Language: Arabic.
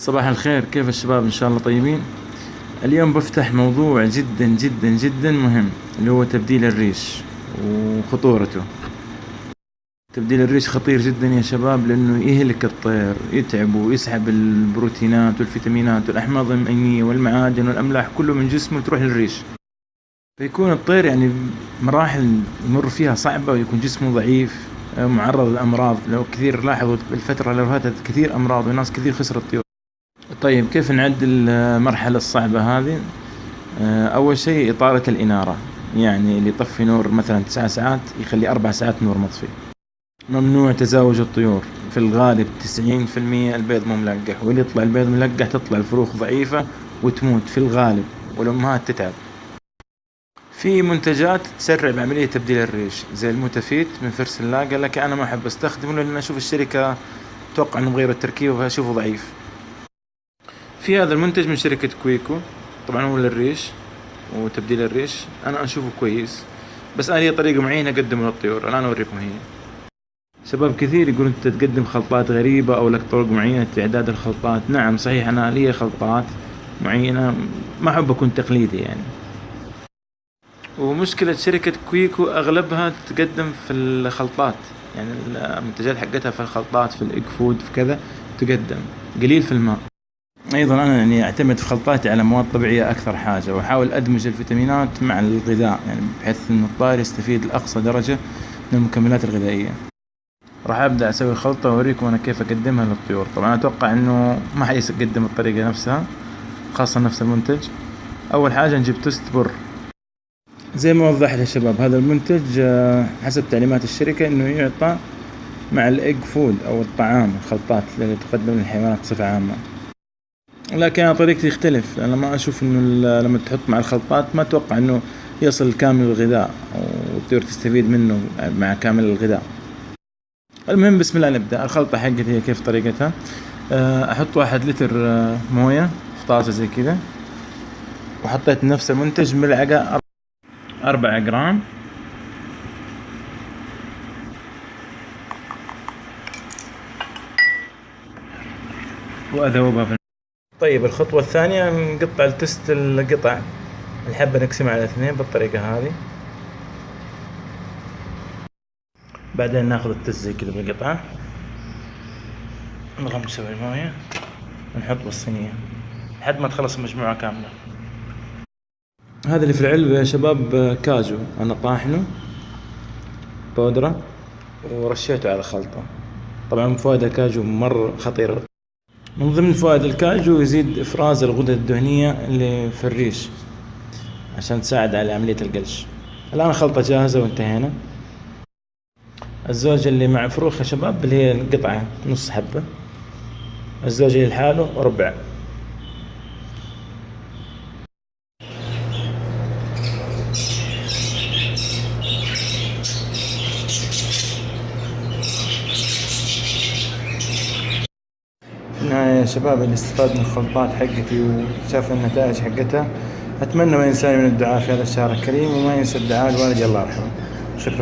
صباح الخير، كيف الشباب؟ إن شاء الله طيبين. اليوم بفتح موضوع جدا جدا جدا مهم، اللي هو تبديل الريش وخطورته. تبديل الريش خطير جدا يا شباب، لأنه يهلك الطير، يتعب ويسحب البروتينات والفيتامينات والأحماض الأمينية والمعادن والأملاح كله من جسمه تروح للريش. فيكون الطير يعني مراحل يمر فيها صعبة، ويكون جسمه ضعيف، معرض للأمراض. لو كثير لاحظوا الفترة اللي فاتت كثير أمراض وناس كثير خسرت طيور. طيب كيف نعدل المرحلة الصعبة هذه؟ أول شيء إطارة الإنارة، يعني اللي يطفي نور مثلا 9 ساعات يخلي 4 ساعات نور مطفي. ممنوع تزاوج الطيور، في الغالب 90% البيض مو ملقح، واللي يطلع البيض ملقح تطلع الفروخ ضعيفة وتموت في الغالب، والأمهات تتعب. في منتجات تسرع بعملية تبديل الريش زي الموتافيت من فرسلاقة، لكن أنا ما أحب أستخدمه لأن أشوف الشركة توقع أنه مغير التركيبة فأشوفه ضعيف. في هذا المنتج من شركة كويكو، طبعا هو للريش وتبديل الريش، أنا أشوفه كويس، بس أنا لي طريقة معينة أقدمه للطيور، الآن أوريكم هي. شباب كثير يقول أنت تقدم خلطات غريبة أو لك طرق معينة لإعداد الخلطات. نعم صحيح، أنا لي خلطات معينة، ما أحب أكون تقليدي يعني. ومشكلة شركة كويكو أغلبها تقدم في الخلطات، يعني المنتجات حقتها في الخلطات، في الإيج فود، في كذا تقدم قليل في الماء. أيضا أنا يعني أعتمد في خلطاتي على مواد طبيعية أكثر حاجة، وأحاول أدمج الفيتامينات مع الغذاء، يعني بحيث إنه الطائر يستفيد لأقصى درجة من المكملات الغذائية. راح أبدأ أسوي خلطة وأوريكم أنا كيف أقدمها للطيور. طبعا أتوقع إنه ما حيقدم الطريقة نفسها، خاصة نفس المنتج. أول حاجة نجيب توست بر زي ما وضحت يا شباب. هذا المنتج حسب تعليمات الشركة إنه يعطى مع الإيج فود أو الطعام، الخلطات اللي تقدم للحيوانات بصفة عامة. لكن أنا طريقتي يختلف، أنا ما أشوف إنه لما تحط مع الخلطات ما أتوقع إنه يصل كامل الغذاء والطيور تستفيد منه مع كامل الغذاء. المهم بسم الله نبدأ. الخلطة حقتي هي كيف طريقتها. أحط 1 لتر موية في طاسة زي كذا، وحطيت نفس المنتج ملعقة 4 جرام، وأذوبها في. طيب الخطوة الثانية نقطع التست، القطع الحبة نقسمها على 2 بالطريقة هذه. بعدين ناخذ التست زي كذا بالقطعة، نغمسه بالموية ونحط بالصينية لحد ما تخلص المجموعة كاملة. هذا اللي في العلبة يا شباب كاجو، أنا طاحنه بودرة ورشيته على الخلطة. طبعا فوائد الكاجو مرة خطيرة. من ضمن فوائد الكاجو يزيد إفراز الغدد الدهنية اللي في الريش عشان تساعد على عملية القلش. الآن الخلطة جاهزة وانتهينا. الزوج اللي مع فروخ يا شباب اللي هي القطعة نص حبة، الزوج اللي لحاله ربع. في النهاية يا شباب، اللي استفاد من الخلطات حقتي وشاف النتائج حقتها، أتمنى ما ينساني من الدعاء في هذا الشهر الكريم، وما ينسى الدعاء لوالدي الله يرحمه. شكرا.